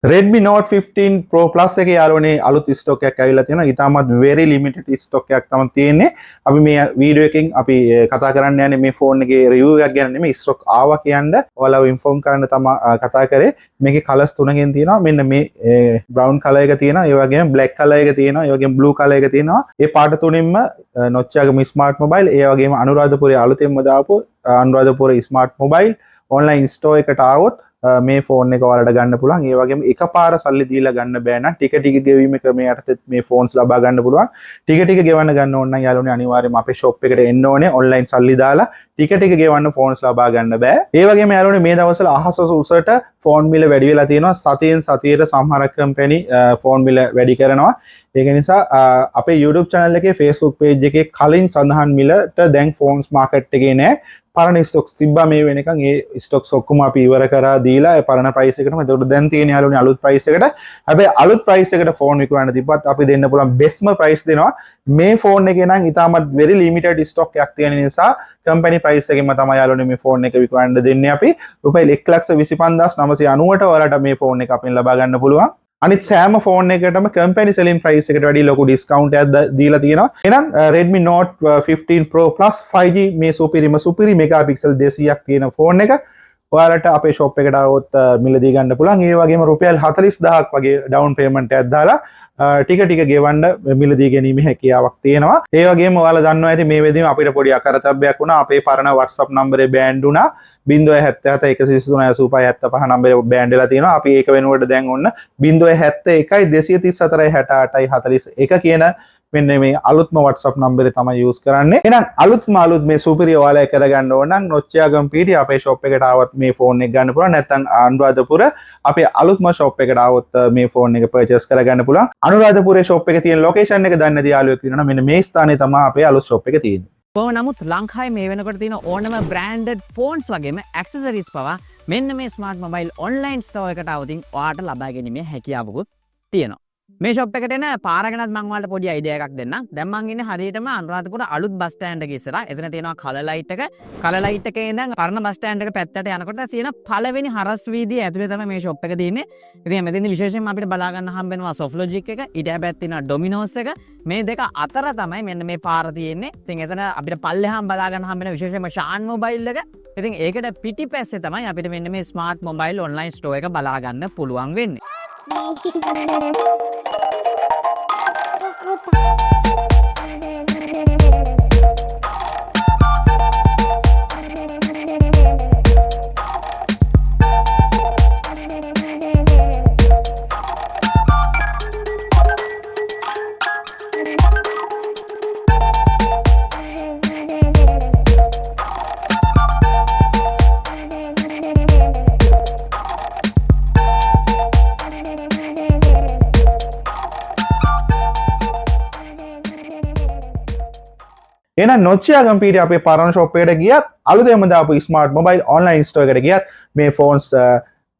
Redmi Note 15 Pro Plus එකේ යාළුවනේ අලුත් ස්ටොක් එකක් ඇවිල්ලා තියෙනවා. ඊටමත් very limited ස්ටොක් එකක් තමයි තියෙන්නේ. අපි මේ වීඩියෝ එකෙන් අපි කතා කරන්න යන්නේ මේ ෆෝන් එකේ රිවිව් එකක් ගැන නෙමෙයි. ස්ටොක් ආවා කියන්න ඔයාලව ඉන්ෆෝම් කරන්න තමයි කතා කරේ. මේකේ කලර්ස් තුනකින් තියෙනවා. මෙන්න මේ බ්‍රවුන් කලර් එක තියෙනවා. ඒ වගේම බ්ලැක් කලර් එක තියෙනවා. ඒ වගේම බ්ලූ කලර් එක තියෙනවා. මේ පාට තුනින්ම නොච්චාගම ස්මාර්ට් මොබයිල්, ඒ වගේම අනුරාධපුරයේ අලුතෙන්ම දාපු Anuradhapura smart mobile online Store එකට ආවොත් මේ ෆෝන් එක ඔයාලට ගන්න පුළුවන්. ඒ වගේම එකපාර සල්ලි දීලා ගන්න බෑ නම් ටික ටික ගෙවීම ක්‍රමයේ යටතේ මේ ෆෝන්ස් ලබා ගන්න පුළුවන්. ටික ටික ගෙවන්න ගන්න ඕන නම් යාළුවනේ අනිවාර්යයෙන්ම අපේ ෂොප් එකට එන්න ඕනේ. ඔන්ලයින් සල්ලි දාලා ටික ටික ගෙවන්න ෆෝන්ස් ලබා ගන්න බෑ. ඒ වගේම යාළුවනේ මේ දවස්වල අහස උසට ෆෝන් මිල වැඩි වෙලා තියෙනවා. සතියෙන් සතියට සමහර කම්පැනි ෆෝන් මිල වැඩි කරනවා. ඒක නිසා අපේ YouTube channel එකේ Facebook page එකේ කලින් සඳහන් මිලට දැන් ෆෝන්ස් මාකට් එකේ නෑ. පරණ ස්ටොක්ස් තිබ්බා මේ වෙනකන් ඒ ස්ටොක්ස් ඔක්කොම අපි ඉවර කරා දීලා ඒ පරණ ප්‍රයිස් එකටම. ඒකට දැන් තියෙන යාළුවනේ අලුත් ප්‍රයිස් එකට. හැබැයි අලුත් ප්‍රයිස් එකට ෆෝන් විකුණන්න තිබ්බත් අපි දෙන්න පුළුවන් බෙස්ම ප්‍රයිස් දෙනවා. මේ ෆෝන් එකේ නම් ඉතාමත් very limited stock එකක් තියෙන නිසා කම්පැනි ප්‍රයිස් එකෙන්ම තමයි යාළුවනේ මේ ෆෝන් එක විකුණන්න දෙන්නේ අපි. රුපියල් 1,25,990ට ඔයාලට මේ ෆෝන් එක අපෙන් ලබා ගන්න පුළුවන්. අනිත් සෑම ෆෝන් එකකටම කම්පැනි සෙලින් ප්‍රයිස් එකට වැඩි ලොකු ඩිස්කවුන්ට් එකක් දීලා තියෙනවා. එහෙනම් Redmi Note 15 Pro Plus 5G මේ සුපිරි මෙගාපික්සල් 200ක් තියෙන ෆෝන් එක ඔයාලට අපේ ෂොප් එකට આવොත් මිලදී ගන්න පුළුවන්. ඒ වගේම රුපියල් 40000ක් වගේ ඩවුන් පේමන්ට් එකක් දාලා ටික ටික ගෙවන්න මිලදී ගැනීමේ හැකියාවක් තියෙනවා. ඒ වගේම ඔයාලා දන්නවා ඇති මේ වෙදිම අපිට පොඩි අකරතැබ්බයක් වුණා. අපේ පරණ WhatsApp නම්බරේ බෑන්ඩ් වුණා. 077 123 75 නම්බරේ බෑන්ඩ් වෙලා තියෙනවා. අපි ඒක වෙනුවට දැන් ඔන්න 071 234 68 41 කියන මෙන්න මේ අලුත්ම WhatsApp නම්බරේ තමයි යූස් කරන්නේ. එහෙනම් අලුත් මේ සුපිරි ඔයාලා කරගන්න ඕන නම් නොච්චියාගම් පීටි අපේ ෂොප් එකට ආවොත් මේ ෆෝන් එක ගන්න පුළුවන්. නැත්නම් අනුරාධපුර අපේ අලුත්ම ෂොප් එකට ආවොත් මේ ෆෝන් එක පර්චේස් කරගන්න පුළුවන්. අනුරාධපුරේ ෂොප් එකේ තියෙන ලොකේෂන් එක දන්නේ නැති යාළුවෙක් ඉන්නවා. මෙන්න මේ ස්ථානේ තමයි අපේ අලුත් ෂොප් එක තියෙන්නේ. නමුත් ලංකාවේ මේ වෙනකොට තියෙන ඕනම බ්‍රෑන්ඩඩ් ෆෝන්ස් වගේම ඇක්සසරිස් පවා මෙන්න මේ ස්මාර්ට් මොබයිල් ඔන්ලයින් ස්ටෝර් එකට આવතින් ඔයාලට ලබා ගැනීමේ හැකියාවකුත් තියෙනවා. මේ ෂොප් එකට එන පාර ගැනත් මම ඔයාලට පොඩි අයිඩියා එකක් දෙන්නම්. දැන් මම ඉන්නේ හරියටම අනුරාධපුර අලුත් බස් ස්ටෑන්ඩ් එකේ ඉස්සරහා. එතන තියෙනවා කලර් ලයිට් එක. කලර් ලයිට් එකේ ඉඳන් පරණ බස් ස්ටෑන්ඩ් එක පැත්තට යනකොට තියෙන පළවෙනි හරස් වීදියේ ඇතුලේ තමයි මේ ෂොප් එක තියෙන්නේ. ඉතින් මෙතෙන්දි විශේෂයෙන්ම අපිට බලා ගන්න හම්බෙනවා Softlogic එක. ඊට හැබැයි තියෙනවා Domino's එක. මේ දෙක අතර තමයි මෙන්න මේ පාර තියෙන්නේ. ඉතින් එතන අපිට පල්ලෙහාම බලා ගන්න හම්බෙන විශේෂයෙන්ම Shan Mobile එක. ඉතින් ඒකට පිටිපස්සේ තමයි අපිට මෙන්න මේ ස්මාර්ට් මොබයිල් ඔන්ලයින් ස්ටෝර් එක බලා ගන්න පුළුවන් වෙන්නේ. එහෙනම් නොච්චියාගම් පීටි අපේ පරණ ෂොප් එකට ගියත් අලුතෙන්ම දාපු ස්මාර්ට් මොබයිල් ඔන්ලයින් ස්ටෝර් එකට ගියත් මේ ෆෝන්ස්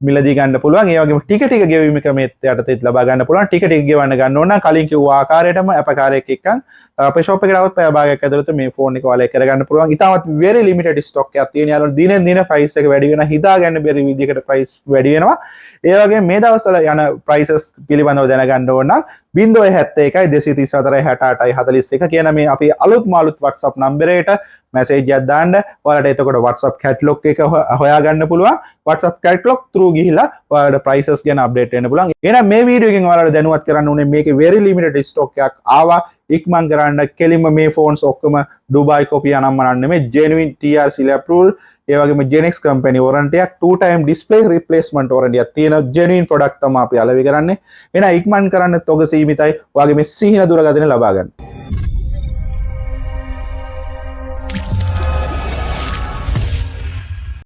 මිලදී ගන්න පුළුවන්. ඒ වගේම ටික ටික ගෙවීම ක්‍රමයට යටතේ ලබා ගන්න පුළුවන්. ටික ටික ගෙවන්න ගන්න ඕන නම් කලින් කිව්ව ආකාරයටම අපකාරයක් එක්කන් අපේ ෂොප් එකට આવත් පැය භාගයක් ඇතුළත මේ ෆෝන් එක ඔයාලා කරගන්න පුළුවන්. ඉතාමත් very limited stock එකක් තියෙන. යාළුවෝ දිනෙන් දින price එක වැඩි වෙනවා. හිතා ගන්න බැරි විදිහකට price වැඩි වෙනවා. ඒ වගේම මේ දවස්වල යන prices පිළිබඳව දැනගන්න ඕන නම් 071 234 68 41 කියන මේ අපි අලුත් WhatsApp නම්බරයට මැසේජ් එකක් දාන්න. ඔයාලට එතකොට WhatsApp catalog එක හොයාගන්න පුළුවන්. WhatsApp catalog through ගිහිලා ඔයාලට prices ගැන update වෙන්න පුළුවන්. එහෙනම් මේ වීඩියෝ එකෙන් ඔයාලට දැනුවත් කරන්න ඕනේ මේකේ very limited stock එකක් ආවා. ඉක්මන් කරන්න කෙලින්ම මේ ෆෝන්ස් ඔක්කොම ඩුබායි කොපිය අනම්මනන්න නෙමෙයි genuine TRC approval. ඒ වගේම Genex company warranty එකක් 2 time display replacement warranty එකක් තියෙන genuine product තමයි අපි අලෙවි කරන්නේ. එහෙනම් ඉක්මන් කරන්න තොග සීමිතයි. ඔයාගේ මේ සිහින දුරකථනය ලබා ගන්න.